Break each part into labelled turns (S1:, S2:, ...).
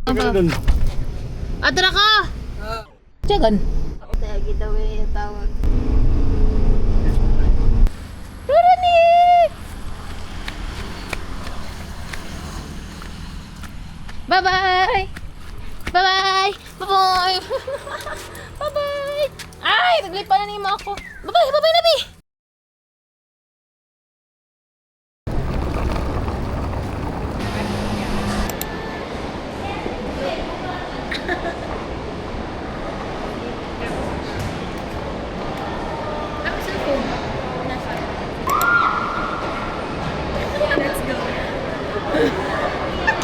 S1: Doon.
S2: Atara ka! Tiyagan.
S3: Kaya gitawin yung tawag.
S2: Rurani! Bye-bye! Bye-bye! Bye-bye! Bye-bye! Ay! Naglipa na ni ako. Bye-bye! Bye-bye, Nabi!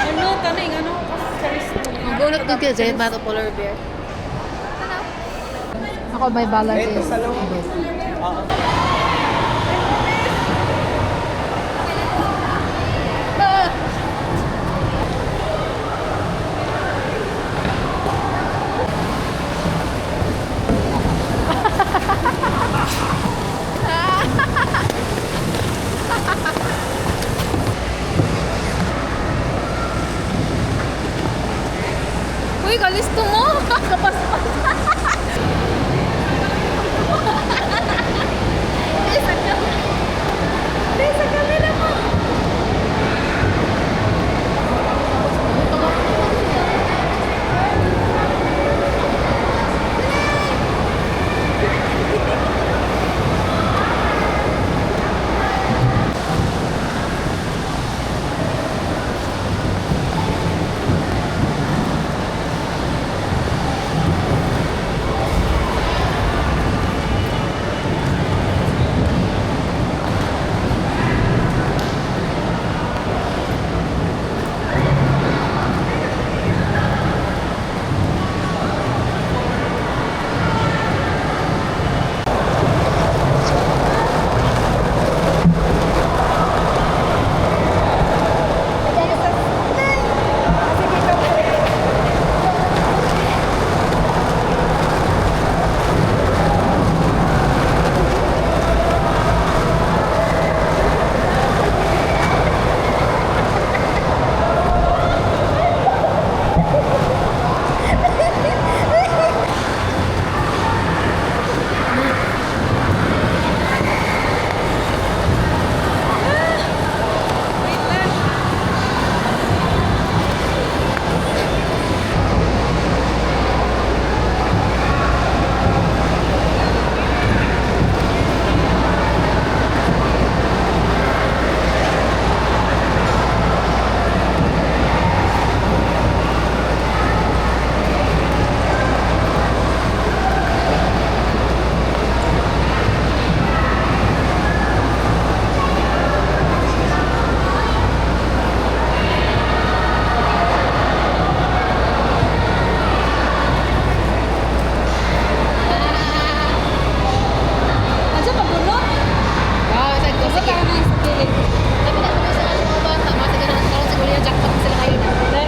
S3: Ano? Taning ano?
S2: Magulot ko kayo dyan, bato polar bear. Ako may balance is Uy, kalisto mo! Kapaspas! Sa camera mo!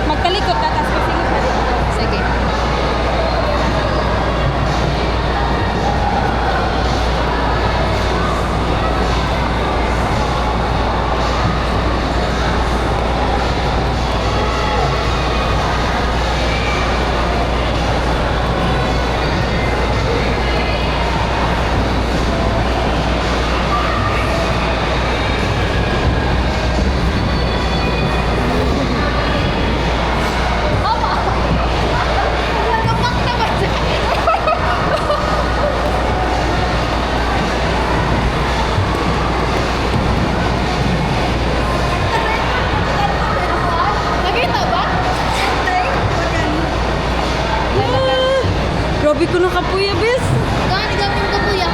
S3: Magkalikot ka, tapos pasingit ka dito.
S2: Sige. Nakita ba?
S3: Grabe ko nakapuya, bes.
S2: Gani gamit ko kuya.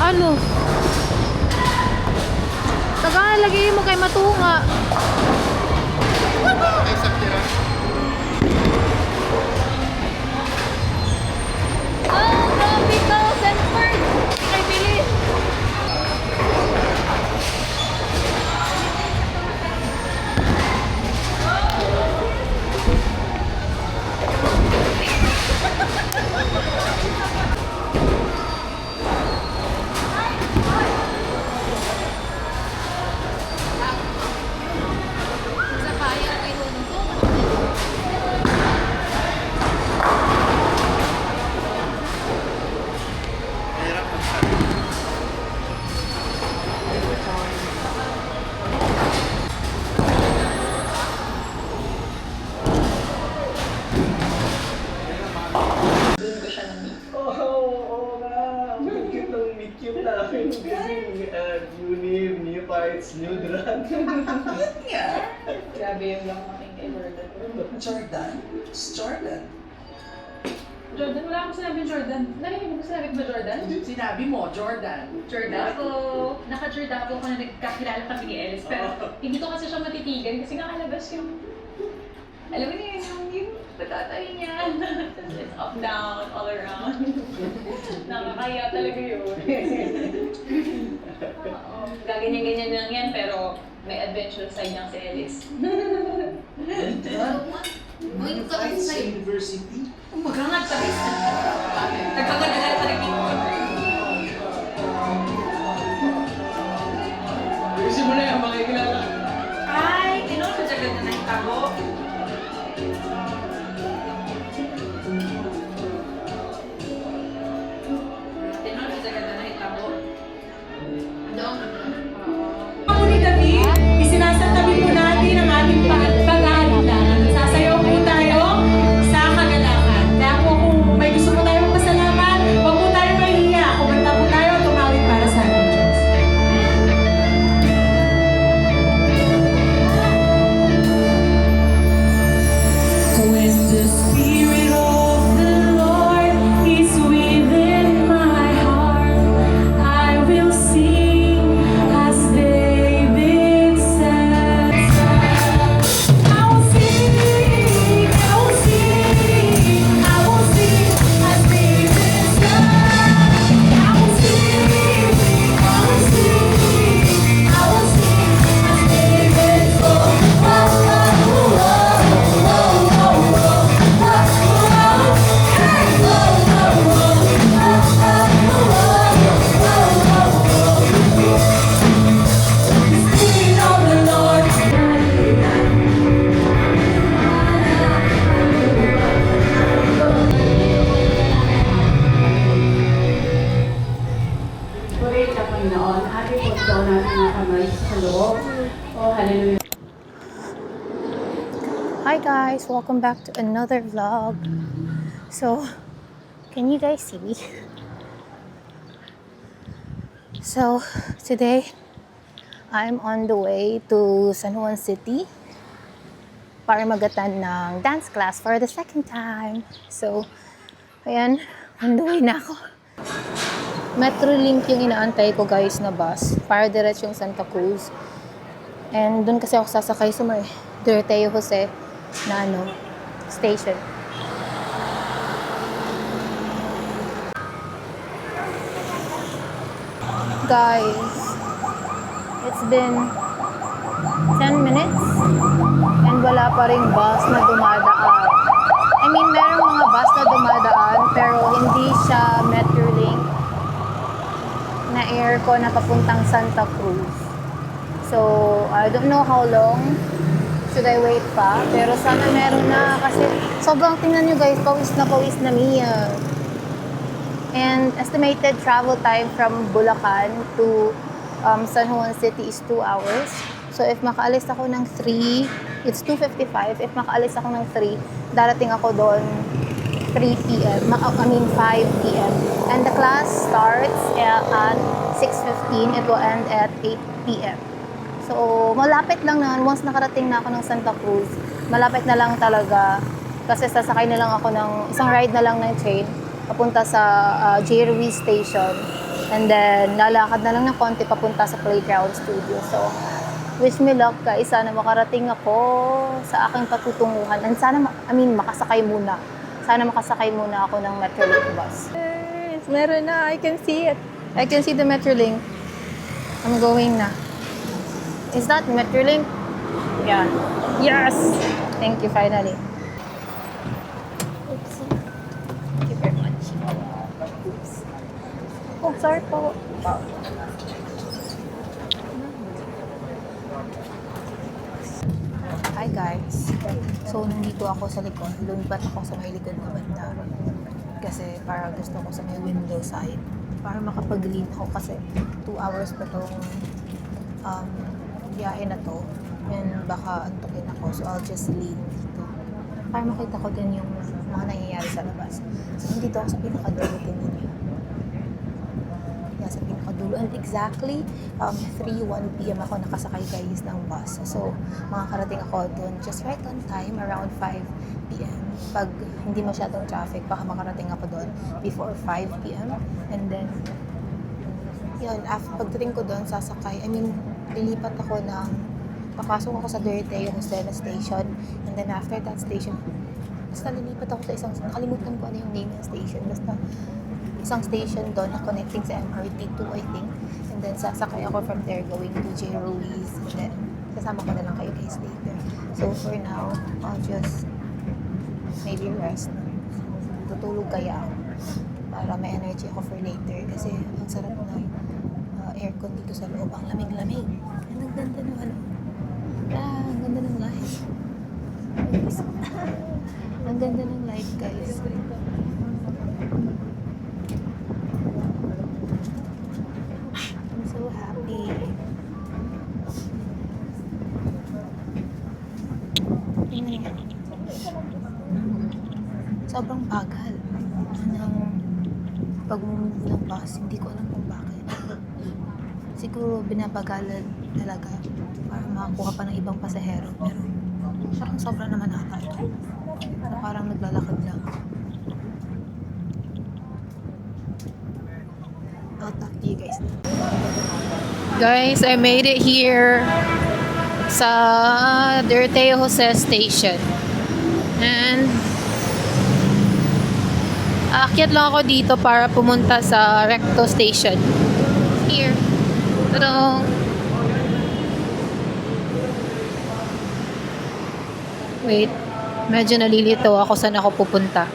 S2: Ano? Taga lagi mo kay matunga.
S1: Ay, sakira.
S2: Oh, tropical Sanford! Ay, bilis! Sa kaya kay Lunong ko.
S1: Mahirap magsabi.
S4: Oo nga. Ang cute ng meet-cute namin. Kasi new parts, new drug.
S5: Yeah.
S3: Grabe yung lang namin kay Jordan.
S5: Jordan? It's Jordan.
S3: Jordan, wala akong sinabi Jordan. Narinig mo sinabi ko ba Jordan?
S5: Sinabi mo, Jordan.
S3: Jordako. Naka-Jordako ako na nagkakilala kami ni Ellis. Pero hindi ko kasi siya matitigan kasi nakalabas yung... Alam mo niya, yung patatay niya. It's up, down, all around. Nakakaya talaga yun. Oo. Gaganyan-ganyan lang yan, pero may adventure side niyang si Ellis.
S2: Uy, yung kapit
S5: Sa
S2: sa'yo.
S5: university.
S3: Maghangat sa isa. Nagkaganda sa nagpipon.
S4: Ayusin mo na yan, makikilala.
S3: Ay, tinuro sa ganda na itabo. Tinuro sa ganda na itabo.
S6: Ako ni David, isinasantabi po natin ang ating pag-aalinlangan. Sasayaw po tayo sa kagalakan. Kaya po kung may gusto po tayo magpasalamat, huwag po tayo mahihiya. Kumanta po tayo, tumawid para sa ating Diyos. When the Spirit of the Lord is within my heart, I will sing as David said. I will sing, I will sing, I will sing as David said. I will sing, I will sing, I will sing as David Purihin ka, Panginoon. Ating po daw natin ang kamay sa loob. Oh, hallelujah.
S2: Hi guys, welcome back to another vlog. So, can you guys see me? So, today I'm on the way to San Juan City para mag-attend ng dance class for the second time. So, ayan, on the way na ako. Metrolink yung inaantay ko guys na bus para diretsong Santa Cruz. And dun kasi ako sasakay sa may Doroteo Jose na station. Guys, it's been 10 minutes and wala pa ring bus na dumadaan. I mean, merong mga bus na dumadaan pero hindi siya Metrolink na aircon na papuntang Santa Cruz. So, I don't know how long should I wait pa, pero sana meron na kasi sobrang tingnan nyo guys, pawis na Mia. And estimated travel time from Bulacan to San Juan City is 2 hours. So if makaalis ako ng 3, it's 2:55. If makaalis ako ng 3, darating ako doon 3 p.m. I mean 5 p.m. And the class starts at 6:15. It will end at 8 p.m. So malapit lang naman. Once nakarating na ako ng Santa Cruz, malapit na lang talaga. Kasi sasakay na lang ako ng isang ride na lang ng train papunta sa J. Ruiz Station. And then, lalakad na lang ng konti papunta sa playground studio. So, wish me luck guys. Sana makarating ako sa aking patutunguhan. And sana, makasakay muna. Sana makasakay muna ako ng Metrolink bus. Yes, meron na. I can see it. I can see the Metrolink. I'm going na. Is that Metrolink? Yeah. Yes! Thank you, finally. Oopsie. Thank you very much. Oops. Oh, sorry po. Hi guys. So, nandito ako sa likod. Lumipat ako sa may likod na banda. Kasi para gusto ko sa may window side. Para makapag-lean ako kasi 2 hours pa tong biyahe na to. And baka antukin ako. So, I'll just lean dito. Para makita ko din yung mga nangyayari sa labas. So, nandito ako sa pinakadulo din ninyo. Sa pinakadulo. And exactly 3:01 p.m. ako nakasakay guys ng bus. So, makakarating ako dun just right on time around 5 p.m. Pag hindi masyadong traffic, baka makarating ako dun before 5 p.m. And then, yun, after pagdating ko dun, sasakay. Lilipat ako papasok ako sa Doroteo Hosena Station. And then after that station, basta lilipat ako sa isang, nakalimutan ko ano yung name ng station. Basta, isang station doon na connecting sa MRT2, I think. And then, sasakay ako from there going to J. Ruiz. And then, kasama ko na lang kayo guys later. So, for now, I'll just maybe rest. Tutulog kaya ako para may energy ako for later. Kasi, ang sarap ng aircon dito sa loob. Ang lamig-lamig. And ang ganda ng ang ganda ng light. Ang ganda ng light, guys. So happy. Sobrang bagal ng pag-move ng bus. Hindi ko alam kung bakit. Siguro binabagalan talaga para makakuha pa ng ibang pasahero. Pero parang sobra naman ata ito. Parang naglalakad lang. I'll talk to you guys. Guys, I made it here sa Doroteo Jose Station. And aakyat lang ako dito para pumunta sa Recto Station. Here. Tadang! Wait. Medyo nalilito ako saan ako pupunta.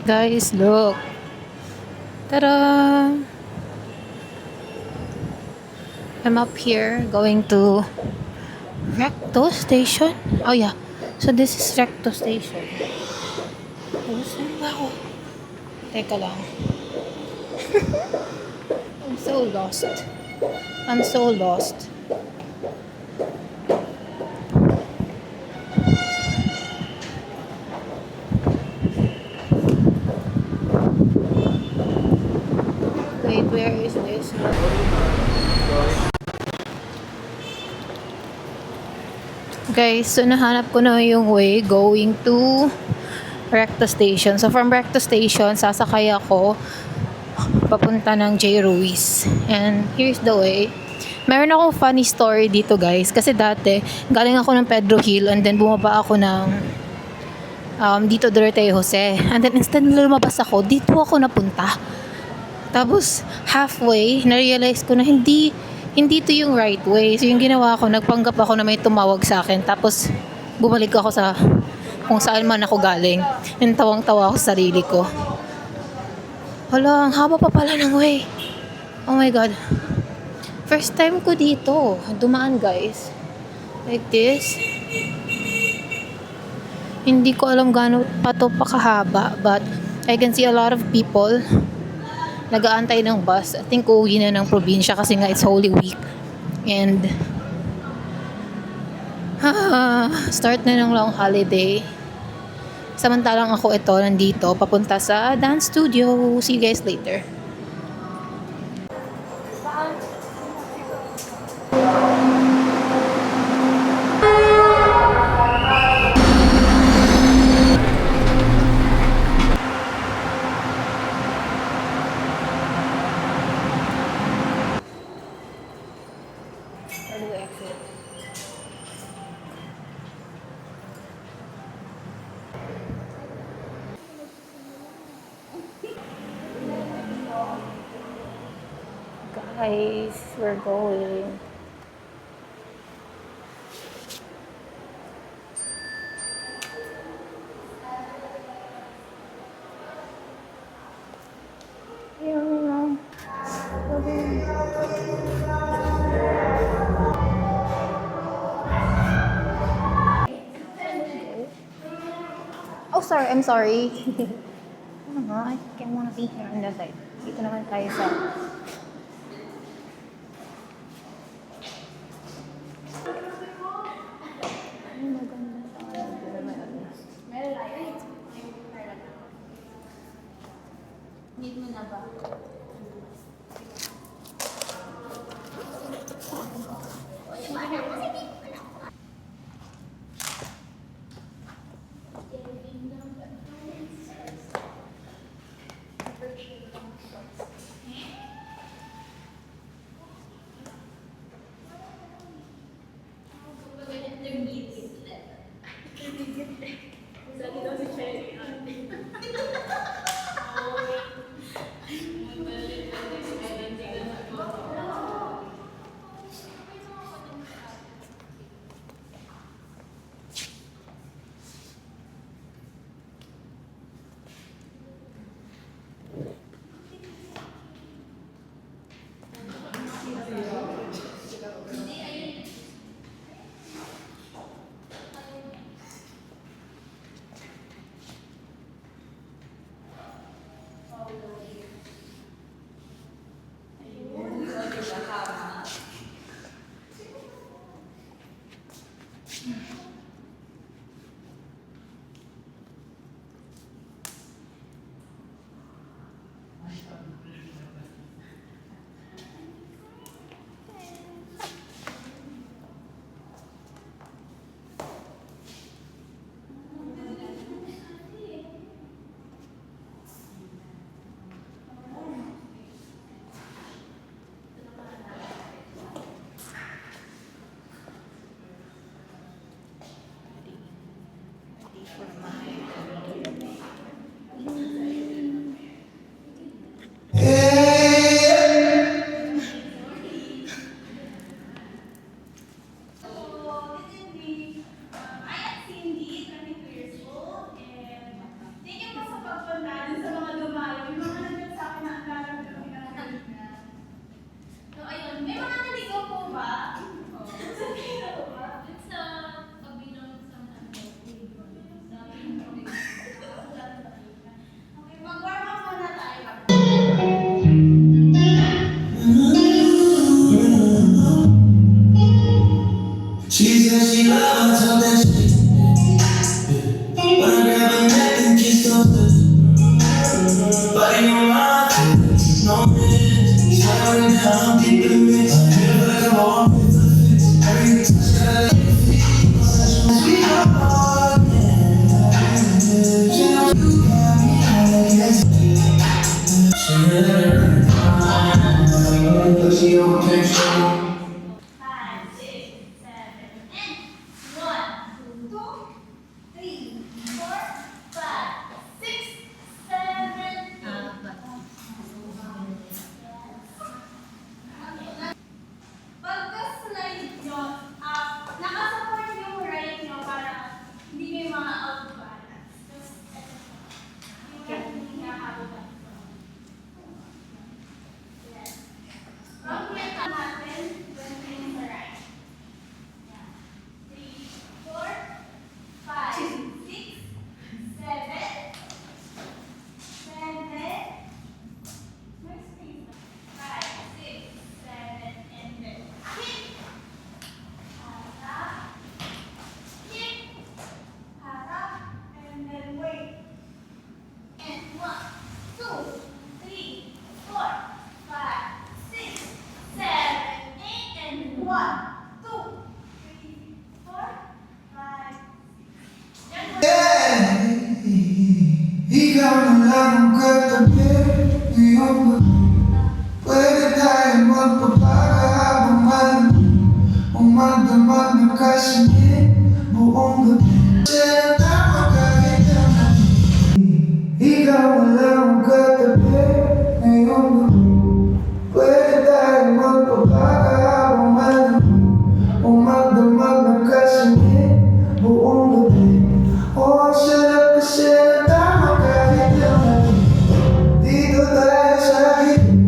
S2: Guys, look. Ta-da! I'm up here going to Recto Station. Oh yeah. So this is Recto Station. Saan ba ako? Teka lang. I'm so lost. I'm so lost. Wait, where is this? Guys, so nahanap ko na yung way going to Recto Station. So from Recto Station, sasakay ako papunta ng J. Ruiz. And here's the way. Meron akong funny story dito guys. Kasi dati, galing ako ng Pedro Hill and then bumaba ako ng dito Doroteo Jose. And then instead na lumabas ako, dito ako napunta. Tapos halfway, na-realize ko na hindi to yung right way. So yung ginawa ko, nagpanggap ako na may tumawag sa akin. Tapos bumalik ako sa kung saan man ako galing. And tawang-tawa ako sa sarili ko. Hala, ang haba pa pala ng way. Oh my God. First time ko dito. Dumaan guys. Like this. Hindi ko alam gaano pa to pakahaba. But I can see a lot of people nag-aantay ng bus. I think uuwi na ng probinsya kasi nga it's Holy Week. And start na ng long holiday. Samantalang ako nandito papunta sa dance studio. See you guys later. Cebu exit. Guys, we're going. Yung oh, sorry. I'm sorry. Ano nga? I can't wanna be here on the side. Dito naman tayo sa... Ay, maganda sa ano. Dito naman ano.
S3: Need mo na ba?
S7: She said she loves all that shit. Wanna grab her neck and kiss those lips. Body on my face, no minutes. Slowing down, deep in the mix. Feel like I'm all with the fix. Every touch that I feel, we are all in. You know you got me on yes. She let her cry, but she don't take so. Ikaw na lang ang katabi. Iyong pwede tayong magpapaga habang man kasingit buong gabi. Sinatama kahit naman ikaw walang katabi ngayong gabi. Pwede tayong magpabaga habang madami o magdamag ng kasingit buong gabi. O ang sarap kasi natama kahit naman dito tayo sa gitna.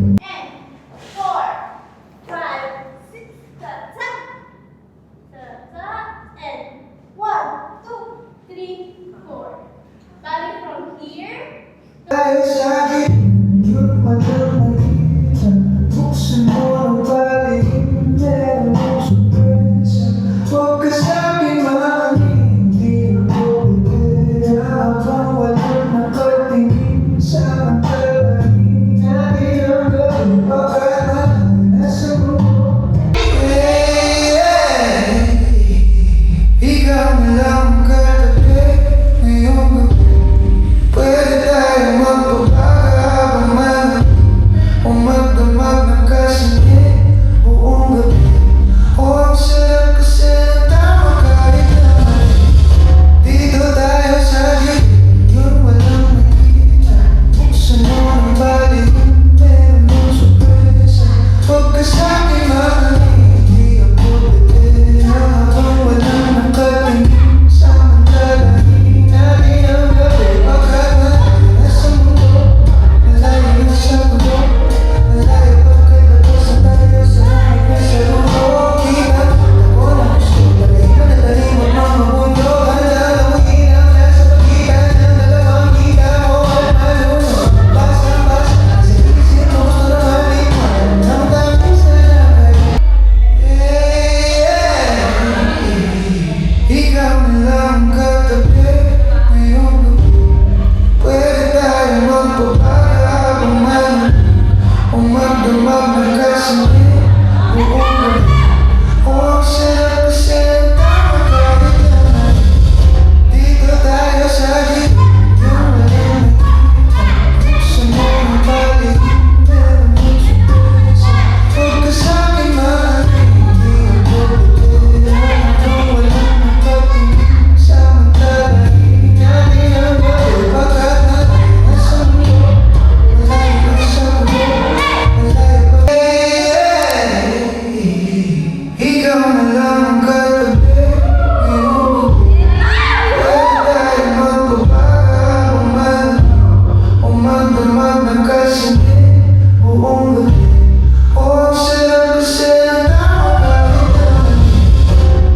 S7: Tayo sa gitna, yun malang nakita. Buksan mo ang balikin, meron mong sorpresa. Huwag ka sa'kin makinig, di ako pwede. Habang walang nakatingin sa mantalahin natin ang gabi. Baka nasa mundo. Ikaw na lang katabi ngayong gabi. Pwede tayong magpabaga habang madami o magdamag ng kasingit buong gabi. O ang sarap kasi natama kahit naman dito tayo sa gitna, yun walang nakita. Buksan mo ang balikin, meron mong sorpresa. Huwag ka sa'kin makinig, di ako pwede. Habang walang nakatingin sa mantalahin natin ang gabi. Baka nasa mundo, malayo na sa mundo, malayo pagkalabas na tayo sa langit na sa luho. Kita ako na gusto, malayo na talim ang mga mundo. Alala mo ginang nasa pagitan ng dalawang kita mo at malunod. Basta-basta, sige-sige mo gusto na maliwan ng tamis na nagay. Ikaw na lang katabi ngayong gabi. Pwede tayong magpabaga habang madami o magdamag ng kasingit buong gabi. O ang sarap kasi natama kahit naman dito tayo sa gitna, yun walang nakita. Buksan mo ang balikin, meron mong sorpresa. Huwag ka sa'kin makinig, di ako pwede. Habang walang nakatingin sa mantalahin natin ang gabi. Baka nasa mundo, malayo na sa mundo, malayo pa. Ikaw na lang ang katabi ngayong gabi. Pwede tayong magpabaga habang madami o magdamag ng kasingit buong gabi. O ang sarap kasi natama kahit naman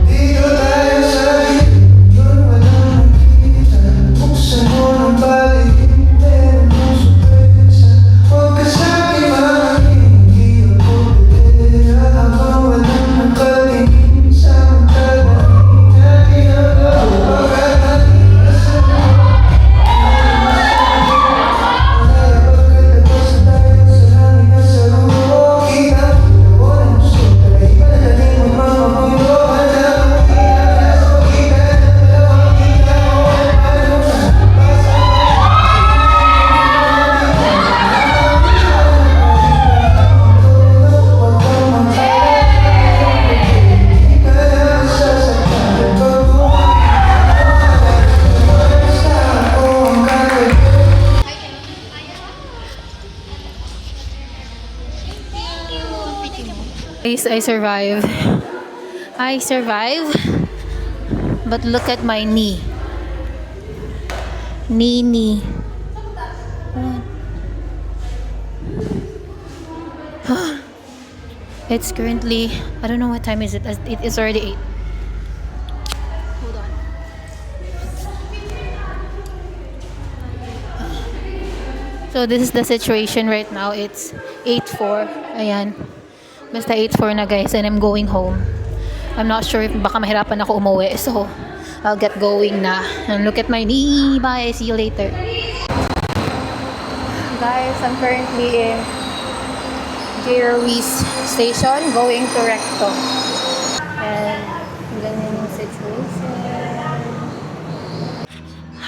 S7: dito tayo sa gitna, yun walang nakita. Buksan mo ng balikin, meron mong sorpresa. Huwag ka sa'kin makinig, di ako pwede. Habang walang nakatingin sa mantalahin natin ang gabi. Baka nasa mundo, malayo pagkalabas na tayo sa langit na sa luho. Kita ako na gusto, talahin panalalim ang mga mundo. Alala mo ginang nasa pagitan ng dalawang kita mo at malunod.
S2: Guys, I survived. I survived. But look at my knee. Knee. It's currently, I don't know what time is it. It is already 8. Hold on. So this is the situation right now. It's 8:04. Ayan. Basta 8:04 na guys, and I'm going home. I'm not sure if baka mahirapan ako umuwi. So I'll get going na. And look at my knee. Bye. See you later. Guys, I'm currently in J. Ruiz Station going to Recto. And ganyan yung situation.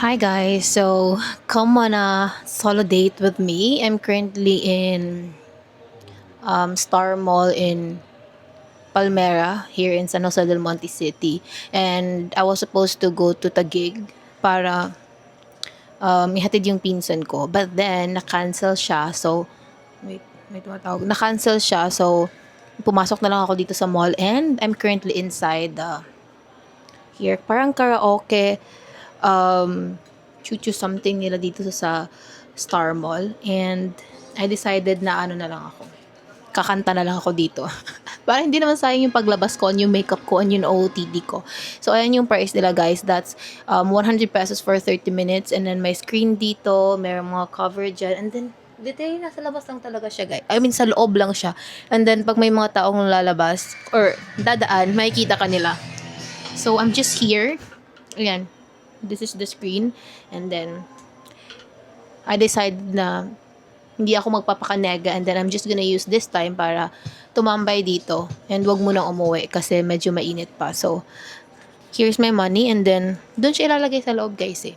S2: Hi guys, so come on a solo date with me. I'm currently in Star Mall in Palmera here in San Jose del Monte City. And I was supposed to go to Taguig para ihatid yung pinsan ko. But then, na-cancel siya. So, may tumatawag. Na-cancel siya. So, pumasok na lang ako dito sa mall. And I'm currently inside here. Parang karaoke, chuchu something nila dito sa Star Mall. And I decided na ano na lang ako. Kakanta na lang ako dito. Para hindi naman sayang yung paglabas ko, yung makeup ko, yung OOTD ko. So, ayan yung price nila, guys. That's 100 pesos for 30 minutes. And then, may screen dito. Merong mga cover dyan. And then, dito nasa labas lang talaga siya, guys. I mean, sa loob lang siya. And then, pag may mga taong lalabas or dadaan, makikita ka nila. So, I'm just here. Ayan. This is the screen. And then, I decided na hindi ako magpapakanega. And then, I'm just gonna use this time para tumambay dito. And wag mo nang umuwi kasi medyo mainit pa. So, here's my money. And then, doon siya ilalagay sa loob, guys, eh.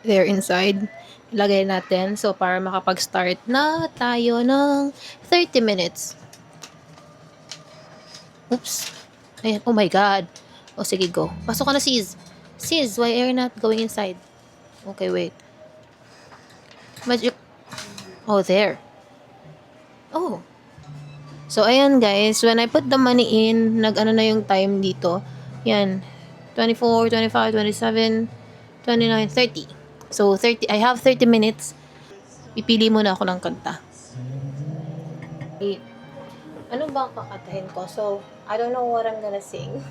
S2: There, inside. Ilagay natin. So, para makapag-start na tayo ng 30 minutes. Oops. Ayan. Oh my God. Oh, sige, go. Pasok ka na, sis. Sis, why are you not going inside? Okay, wait. Oh, there. Oh. So, ayan, guys. When I put the money in, nag-ano na yung time dito. Yan. 24, 25, 27, 29, 30. So, 30. I have 30 minutes. Pipili muna ako ng kanta. Wait. Ano ba ang kakatahin ko? So, I don't know what I'm gonna sing.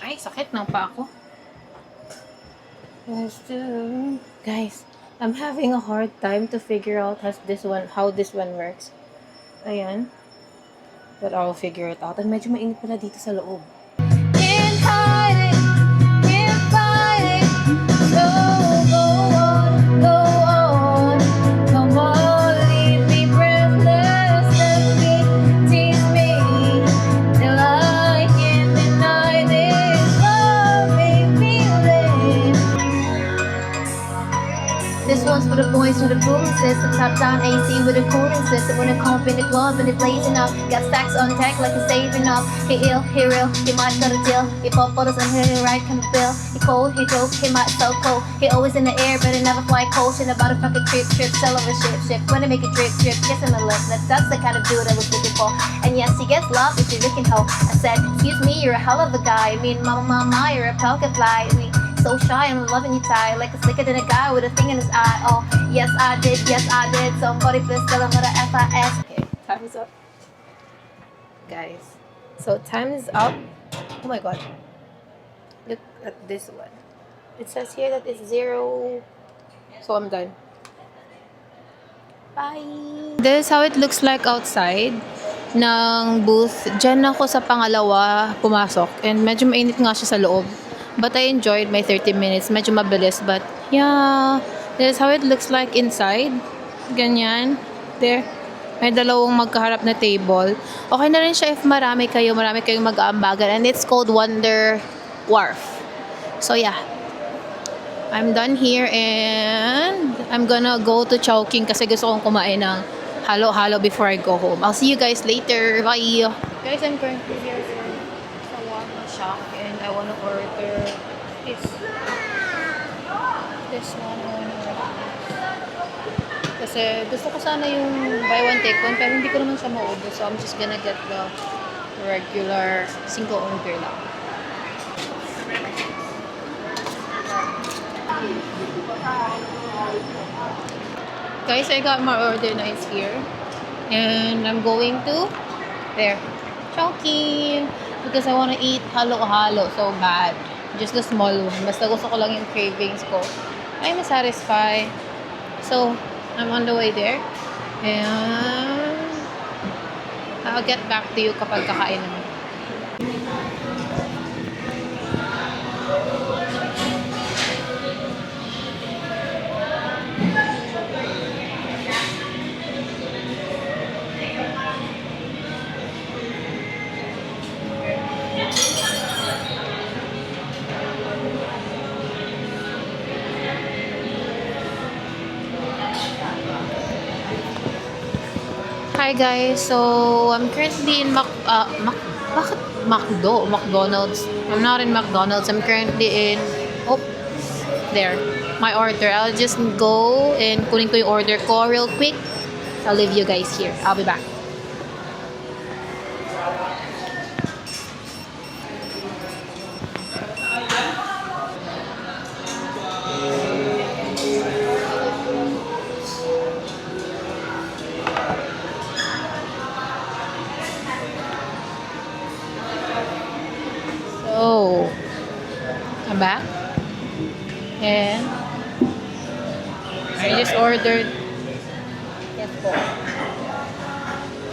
S2: Ay, sakit ng pa ako. Guys, I'm having a hard time to figure out how this one works. Ayan. But I'll figure it out. And medyo mainit pala dito sa loob. Can't hide it, can't fight it. Go on. Come on, leave me breathless. Let me, tease me, till I can't deny this love make me live. This one's for the boys with the cooling system. Top down AC with a cooling system. When it comp in the glove and it blazing up. Got stacks on deck like it's saving up. He ill, he real, he might got a deal. He pop bottles and he right kind of bill. He cold, he dope, he might so cold. He always in the air, but he never fly coach. And about a fucking trip, sell over ship. When they make a drip, kiss him a lip. That's the kind of dude I was looking for. And yes, he gets love if you're looking hoe. I said, excuse me, you're a hell of a guy. I mean, mama, you're a pelican fly. I mean, so shy, I'm loving you tight. Like a slicker than a guy with a thing in his eye. Oh, yes I did. Somebody please tell him what a FIS. Okay, time is up. Guys, so time is up. Oh my God. Look at this one. It says here that it's 0. So I'm done. Bye! This is how it looks like outside ng booth. Diyan ako sa pangalawa pumasok. And medyo mainit nga siya sa loob. But I enjoyed my 30 minutes. Medyo mabilis. But yeah, this is how it looks like inside. Ganyan. There. May dalawang magkaharap na table. Okay na rin siya if marami kayong mag-aambagan. And it's called Wonder Wharf. So yeah. I'm done here and I'm gonna go to Chowking kasi gusto kong kumain ng halo-halo before I go home. I'll see you guys later. Bye! Guys, I'm currently here sa Walmart shop and I wanna order this one. Kasi gusto ko sana yung buy one take one pero hindi ko naman siya maubos. So I'm just gonna get the regular single order lang. Guys, I got my order na it's here. And I'm going to there. Chowking! Because I wanna eat halo-halo so bad. Just the small one. Basta gusto ko lang yung cravings ko. Ay, na-satisfy. So, I'm on the way there. And I'll get back to you kapag kakain naman. Hi guys, so I'm currently in bakit McDonald's? I'm not in McDonald's. I'm currently in, oh, there, my order. I'll just go and kunin ko yung order ko real quick. I'll leave you guys here. I'll be back. So, I'm back. And I just ordered. Yes po.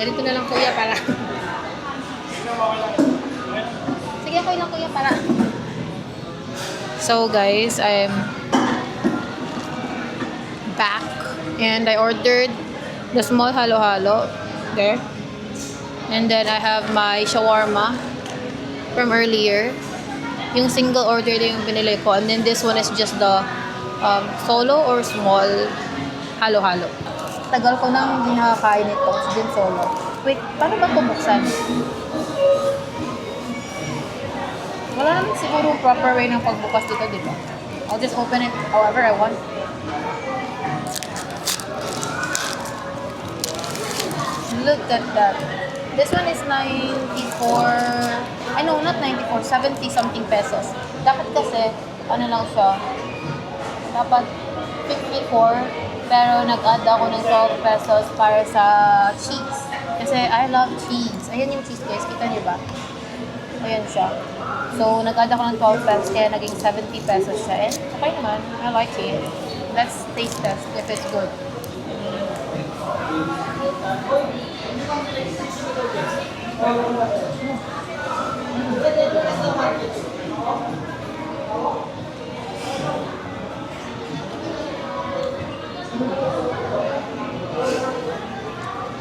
S2: Ganito na lang kuya para. Sige, okay lang kuya para. So guys, I'm back. And I ordered the small halo-halo. There. And then I have my shawarma from earlier. Yung single order din yung binili ko. And then this one is just the solo or small halo-halo. Tagal ko nang hindi nakakain ito. It's been solo. Wait, paano ba ito buksan? Wala naman siguro proper way ng pagbukas dito, di ba? I'll just open it however I want. Look at that. This one is 94, I know, not 94, 70 something pesos. Dapat kasi, ano lang siya, dapat 54, pero nag-add ako ng 12 pesos para sa cheese. Kasi I love cheese. Ayan yung cheese guys, kita niyo ba? Ayan siya. So, nag-add ako ng 12 pesos, kaya naging 70 pesos siya. And okay naman, I like it. Let's taste test if it's good.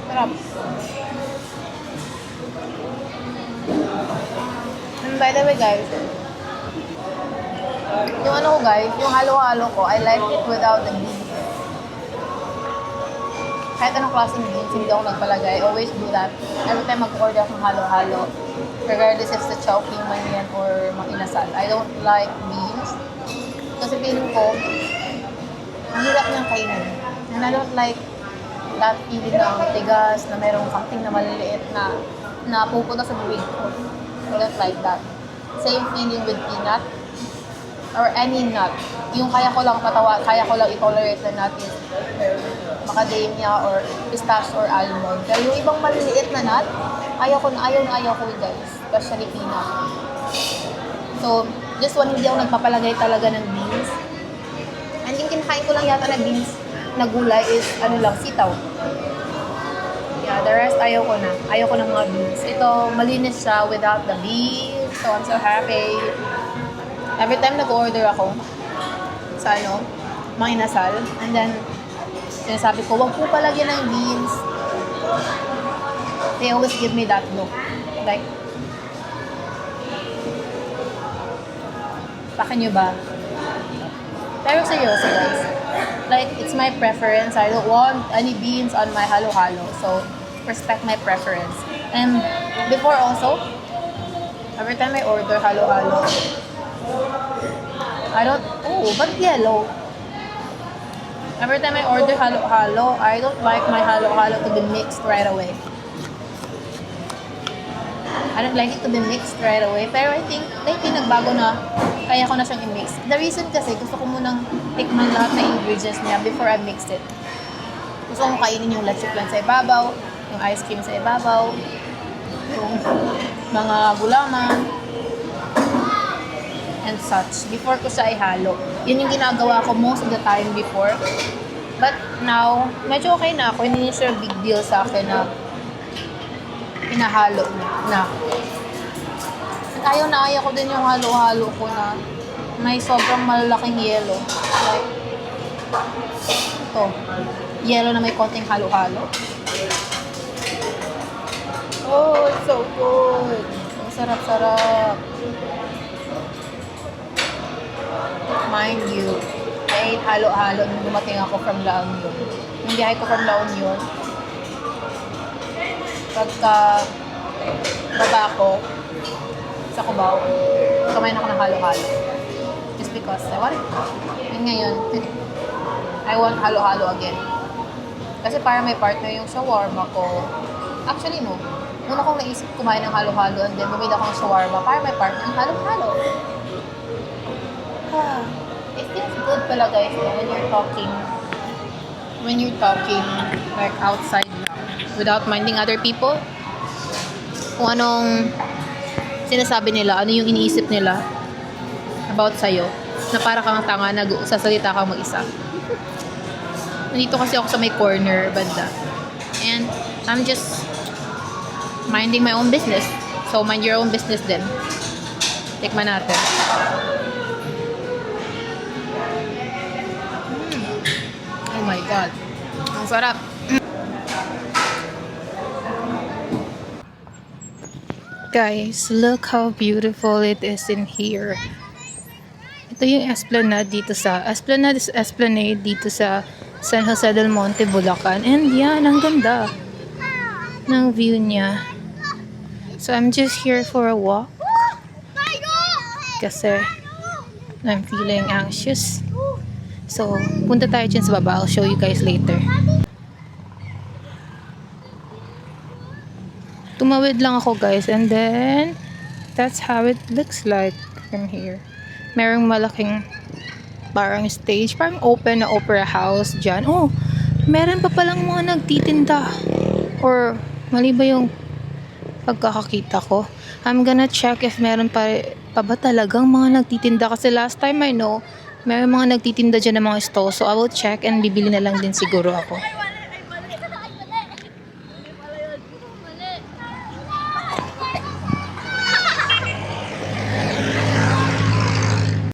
S2: Sarap. And by the way guys, yung ano ko guys, yung halo-halo ko, I like it without the beans. Kahit anong klaseng beans, hindi ako nagpalagay. I always do that. Every time mag-order akong halo-halo, regardless if it's the chowking man yan or makinasal, I don't like beans. Kasi feeling ko, ang hirap niyang kainin. And I don't like that feeling ng tigas, na merong something na maliliit na pupunta sa bibig ko. I don't like that. Same feeling with peanut or any nut. Yung kaya ko lang i-tolerate na nut is macadamia or pistachio or almond. Pero yung ibang maliliit na nut, ayaw ko guys. Especially peanut. So, this one hindi ako nagpapalagay talaga ng beans. And yung kinakain ko lang yata na beans na gulay is ano lang, sitaw. Yeah, the rest ayaw ko na. Ayaw ko ng mga beans. Ito, malinis siya without the beans. So, I'm so happy. Every time nag-order ako sa makinasal, and then sinasabi ko, wag po palagyan ng beans. They always give me that look. Like, pakin nyo ba? Pero seryoso guys. Like, it's my preference. I don't want any beans on my halo-halo. So, respect my preference. And before also, every time I order halo-halo, but yellow. Every time I order halo-halo, I don't like my halo-halo to be mixed right away. I don't like it to be mixed right away. Pero I think, lately nagbago na, kaya ko na siyang i-mix. The reason kasi, gusto ko munang tikman lahat na ingredients niya before I mix it. Gusto kong kainin yung leche flan sa ibabaw, yung ice cream sa ibabaw, yung mga gulaman, and such. Before ko siya ihalo. Yun yung ginagawa ko most of the time before. But now, medyo okay na ako. Hindi siya big deal sa akin na pinahalo na. At ayaw ko din yung halo-halo ko na may sobrang malalaking yelo. Like, ito. Yelo na may konting halo-halo. Oh, it's so good. Ang sarap-sarap. Mind you, I ate halo-halo nung dumating ako from La Union. Yung biyahe ko from La Union, pagka baba ko sa Cubao, kumain ako ng halo-halo. Just because I want it. And ngayon, I want halo-halo again. Kasi para may partner yung shawarma ko. Actually, no. Una kong naisip kumain ng halo-halo and then bumili ako ng shawarma para may partner ng halo-halo. It feels good pala guys when you're talking like outside lang without minding other people. Kung anong sinasabi nila, ano yung iniisip nila about sa'yo, na para kang tanga, nagsasalita kang mag-isa. Nandito kasi ako sa may corner, banda. And I'm just minding my own business. So, mind your own business din. Tikman natin. Oh my God. Ang sarap. Guys, look how beautiful it is in here. Ito yung esplanade dito sa Esplanade dito sa San Jose del Monte, Bulacan. And yan, ang ganda ng view niya. So I'm just here for a walk kasi I'm feeling anxious. So punta tayo dyan sa baba. I'll show you guys later. Tumawid lang ako guys, and then that's how it looks like from here. Merong malaking parang stage, parang open na opera house dyan. Oh, meron pa palang mga nagtitinda. Or mali ba yung pagkakakita ko? I'm gonna check if meron pa ba talagang mga nagtitinda, kasi last time I know meron mga nagtitinda dyan ng mga stall. So I will check and bibili na lang din siguro ako.